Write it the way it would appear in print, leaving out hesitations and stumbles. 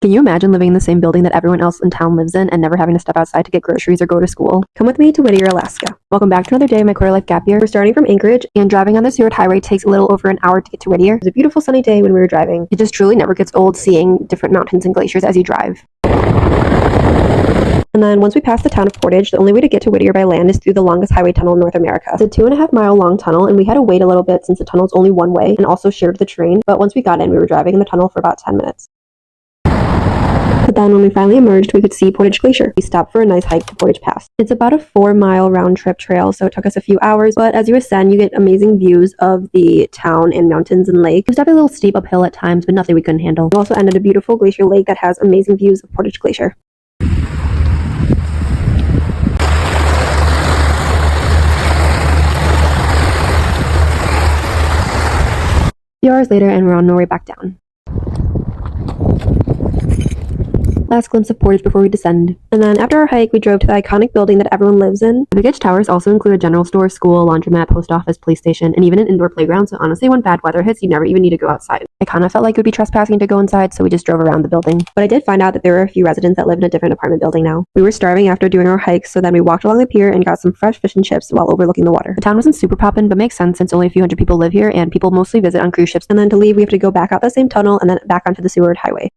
Can you imagine living in the same building that everyone else in town lives in and never having to step outside to get groceries or go to school? Come with me to Whittier, Alaska. Welcome back to another day of my quarter life gap year. We're starting from Anchorage, and driving on the Seward Highway takes a little over an hour to get to Whittier. It was a beautiful sunny day when we were driving. It just truly never gets old seeing different mountains and glaciers as you drive. And then once we pass the town of Portage, the only way to get to Whittier by land is through the longest highway tunnel in North America. It's a 2.5-mile long tunnel, and we had to wait a little bit since the tunnel's only one way and also shared the train. But once we got in, we were driving in the tunnel for about 10 minutes. But then when we finally emerged, we could see Portage Glacier. We stopped for a nice hike to Portage Pass. It's about a 4-mile round trip trail, so it took us a few hours, but as you ascend, you get amazing views of the town and mountains and lake. It was definitely a little steep uphill at times, but nothing we couldn't handle. We also ended a beautiful glacier lake that has amazing views of Portage Glacier. A few hours later, and we're on our way back down. Last glimpse of Portage before we descend. And then after our hike, we drove to the iconic building that everyone lives in. The Big Towers also include a general store, school, laundromat, post office, police station, and even an indoor playground, so honestly when bad weather hits, you never even need to go outside. I kind of felt like it would be trespassing to go inside, so we just drove around the building. But I did find out that there were a few residents that live in a different apartment building now. We were starving after doing our hikes, so then we walked along the pier and got some fresh fish and chips while overlooking the water. The town wasn't super poppin', but makes sense since only a few hundred people live here, and people mostly visit on cruise ships. And then to leave, we have to go back out the same tunnel and then back onto the Seward Highway.